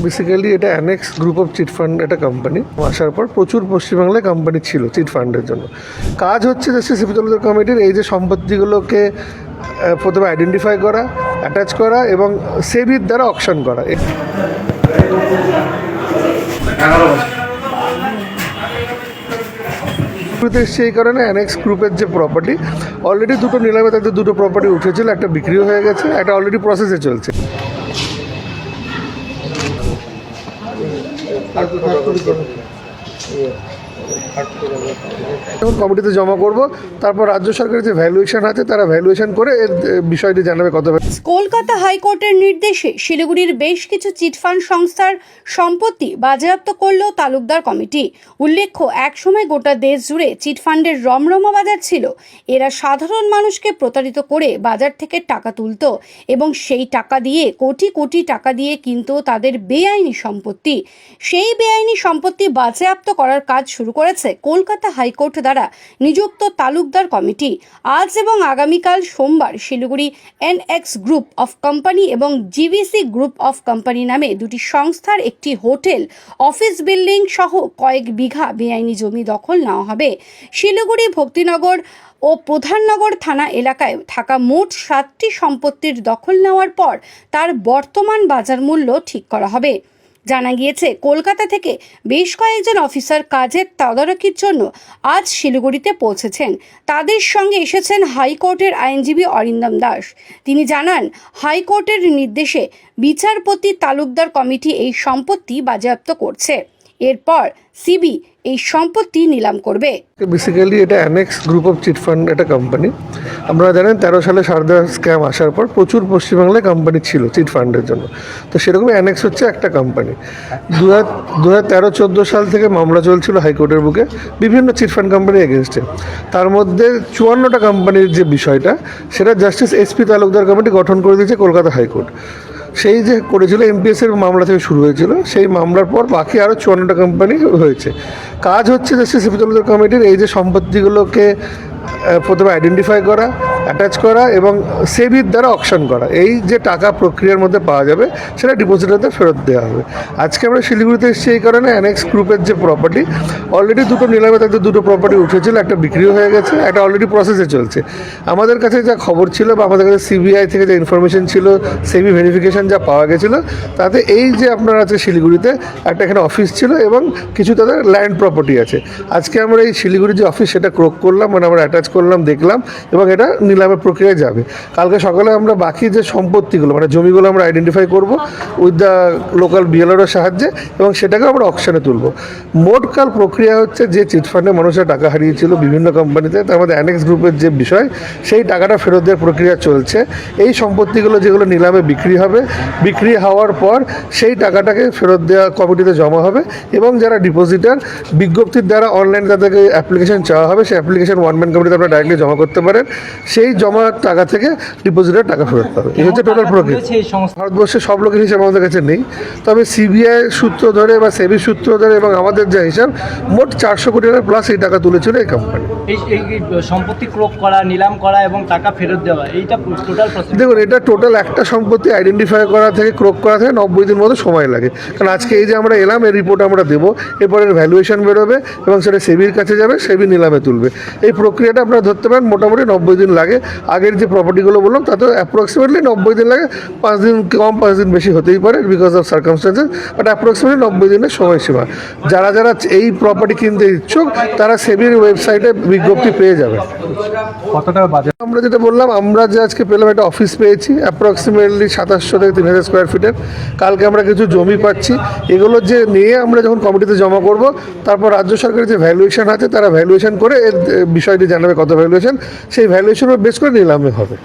Basically এটা annexe group of chit fund একটা company আসার পর প্রচুর পশ্চিমবাংলায় কোম্পানি ছিল চিট ফান্ডের জন্য। কাজ হচ্ছে জাস্টিস সিপি তালুকদার কমিটির এই যে সম্পত্তিগুলোকে প্রথমে আইডেন্টিফাই করা, অ্যাটাচ করা এবং সেবির দ্বারা অকশন করা। সেই কারণে অ্যানেক্স গ্রুপের যে প্রপার্টি অলরেডি দুটো নিলামে তাদের দুটো প্রপার্টি উঠেছিল, একটা বিক্রিও হয়ে গেছে, একটা অলরেডি প্রসেসে চলছে। এখন কমিটিতে জমা করব, তারপর রাজ্য সরকারের যে ভ্যালুয়েশন আছে তারা ভ্যালুয়েশন করে এর বিষয়টি জানাবে কত। কলকাতা হাইকোর্টের নির্দেশে শিলিগুড়ির বেশ কিছু চিটফান্ড সংস্থার সম্পত্তি বাজেয়াপ্ত করল তালুকদার কমিটি। উল্লেখ্য, একসময় গোটা দেশ জুড়ে চিটফান্ডের রমরমা বাজার ছিল। এরা সাধারণ মানুষকে প্রতারিত করে বাজার থেকে টাকা তুলত এবং সেই টাকা দিয়ে কোটি কোটি টাকা দিয়ে কিন্তু তাদের বেআইনি সম্পত্তি। সেই বেআইনি সম্পত্তি বাজেয়াপ্ত করার কাজ শুরু করেছে কলকাতা হাইকোর্ট দ্বারা নিযুক্ত তালুকদার কমিটি। আজ এবং আগামীকাল সোমবার Siliguri NX group of company এবং জিভিসি গ্রুপ অফ কোম্পানি নামে দুটি সংস্থার একটি হোটেল, অফিস বিল্ডিং সহ কয়েক বিঘা বেআইনি জমি দখল নেওয়া হবে। শিলিগুড়ি ভক্তিনগর ও প্রধাননগর থানা এলাকায় থাকা মোট 7টি সম্পত্তির দখল নেওয়ার পর তার বর্তমান বাজার মূল্য ঠিক করা হবে। জানা গিয়েছে, কলকাতা থেকে বেশ কয়েকজন অফিসার কাজের তদারকির জন্য আজ শিলিগুড়িতে পৌঁছেছেন। তাদের সঙ্গে এসেছেন হাইকোর্টের আইনজীবী অরিন্দম দাস। তিনি জানান, হাইকোর্টের নির্দেশে বিচারপতি তালুকদার কমিটি এই সম্পত্তি বাজেয়াপ্ত করছে। এরপর সিবি এই সম্পত্তি নিলাম করবে। বেসিক্যালি এটা annexe group of chit fund একটা কোম্পানি। আপনারা জানেন 13 সালে সারদা স্ক্যাম আসার পর প্রচুর পশ্চিমবাংলায় কোম্পানি ছিল চিট ফান্ডের জন্য। তো সেরকম অ্যানেক্স হচ্ছে একটা কোম্পানি। 2013-14 সাল থেকে মামলা চলছিল হাইকোর্টের বুকে বিভিন্ন চিট ফান্ড কোম্পানির এগেনস্টে। তার মধ্যে 54টা কোম্পানির যে বিষয়টা সেটা জাস্টিস এসপি তালুকদার কমিটি গঠন করে দিয়েছে কলকাতা হাইকোর্ট। সেই যে করেছিল এমপিএসের মামলা থেকে শুরু হয়েছিল, সেই মামলার পর বাকি আরও 54টা কোম্পানি হয়েছে। কাজ হচ্ছে জাস্টিস সিপি তালুকদার কমিটির এই যে সম্পত্তিগুলোকে প্রথমে আইডেন্টিফাই করা, অ্যাটাচ করা এবং সেবির দ্বারা অকশন করা। এই যে টাকা প্রক্রিয়ার মধ্যে পাওয়া যাবে সেটা ডিপোজিটারতে ফেরত দেওয়া হবে। আজকে আমরা শিলিগুড়িতে এসেছি এই কারণে অ্যানেক্স গ্রুপের যে প্রপার্টি অলরেডি দুটো নিলামে তাদের দুটো প্রপার্টি উঠেছিল, একটা বিক্রিও হয়ে গেছে, একটা অলরেডি প্রসেসে চলছে। আমাদের কাছে যা খবর ছিল বা আমাদের কাছে সিবিআই থেকে যে ইনফরমেশন ছিল, সেবি ভেরিফিকেশন যা পাওয়া গেছিলো, তাতে এই যে আপনার আছে শিলিগুড়িতে একটা এখানে অফিস ছিল এবং কিছু তাদের ল্যান্ড প্রপার্টি আছে। আজকে আমরা এই শিলিগুড়ির যে অফিস সেটা ক্রোক করলাম, মানে আমরা অ্যাটাচ করলাম, দেখলাম এবং এটা নিলামের প্রক্রিয়ায় যাবে। কালকে সকালে আমরা বাকি যে সম্পত্তিগুলো মানে জমিগুলো আমরা আইডেন্টিফাই করব উইথ দ্য লোকাল বিএলআরওর সাহায্যে এবং সেটাকে আমরা অকশনে তুলব। মোট কাল প্রক্রিয়া হচ্ছে যে চিটফান্ডে মানুষের টাকা হারিয়েছিল বিভিন্ন কোম্পানিতে, তার মধ্যে অ্যানেক্স গ্রুপের যে বিষয় সেই টাকাটা ফেরত দেওয়ার প্রক্রিয়া চলছে। এই সম্পত্তিগুলো যেগুলো নিলামে বিক্রি হবে, বিক্রি হওয়ার পর সেই টাকাটাকে ফেরত দেওয়া কমিটিতে জমা হবে এবং যারা ডিপোজিটার বিজ্ঞপ্তির দ্বারা অনলাইন তাদেরকে অ্যাপ্লিকেশন চাওয়া হবে, সেই অ্যাপ্লিকেশন ওয়ান ম্যান কমিটিতে আপনারা ডাইরেক্টলি জমা করতে পারেন। সেই জমা টাকা থেকে ডিপোজিটার টাকা ফেরত পাবে। এই হচ্ছে টোটাল প্রক্রিয়া। ভারতবর্ষের সব লোকের হিসাব আমাদের কাছে নেই, তবে সিবিআই সূত্র ধরে বা সেবি সূত্র ধরে এবং আমাদের যে হিসাব মোট 400 কোটি টাকা প্লাস এই টাকা তুলেছিল এই কোম্পানি। এই সম্পত্তি ক্রোক করা, নিলাম করা এবং টাকা ফেরত দেওয়া, এইটা টোটাল প্রসেস। দেখুন, এটা টোটাল একটা সম্পত্তি আইডেন্টিফাই করা থেকে ক্রোক করা থেকে 90 দিন মতো সময় লাগে। কারণ আজকে এই যে আমরা এলাম, এই রিপোর্ট আমরা দেবো, এরপরে ভ্যালুয়েশন বেরোবে এবং সেটা সেবির কাছে যাবে, সেবি নিলামে তুলবে। এই প্রক্রিয়াটা আপনারা ধরতে পারেন মোটামুটি 90 দিন লাগে। আগের যে প্রপার্টিগুলো বললাম তাতে অ্যাপ্রক্সিমেটলি 90 দিন লাগে, 5 দিন কম 5 দিন বেশি হতেই পারে because of circumstances, but approximately 90 দিনের সময়সীমা। যারা যারা এই প্রপার্টি কিনতে ইচ্ছুক তারা সেবির ওয়েবসাইটে বিজ্ঞপ্তি পেয়ে যাবে। কত টাকা বাজেট? আমরা যেটা বললাম, আমরা যে আজকে পেলাম একটা অফিস পেয়েছি অ্যাপ্রক্সিমেটলি 2700 থেকে 3000 স্কোয়ার ফিটের। কালকে আমরা কিছু জমি পাচ্ছি, এগুলো যে নিয়ে আমরা যখন কমিটিতে জমা করব, তারপর রাজ্য সরকারের যে ভ্যালুয়েশন আছে তারা ভ্যালুয়েশন করে এর বিষয়টি জানাবে কত ভ্যালুয়েশন, সেই ভ্যালুয়েশনের বেস করে নিলামে হবে।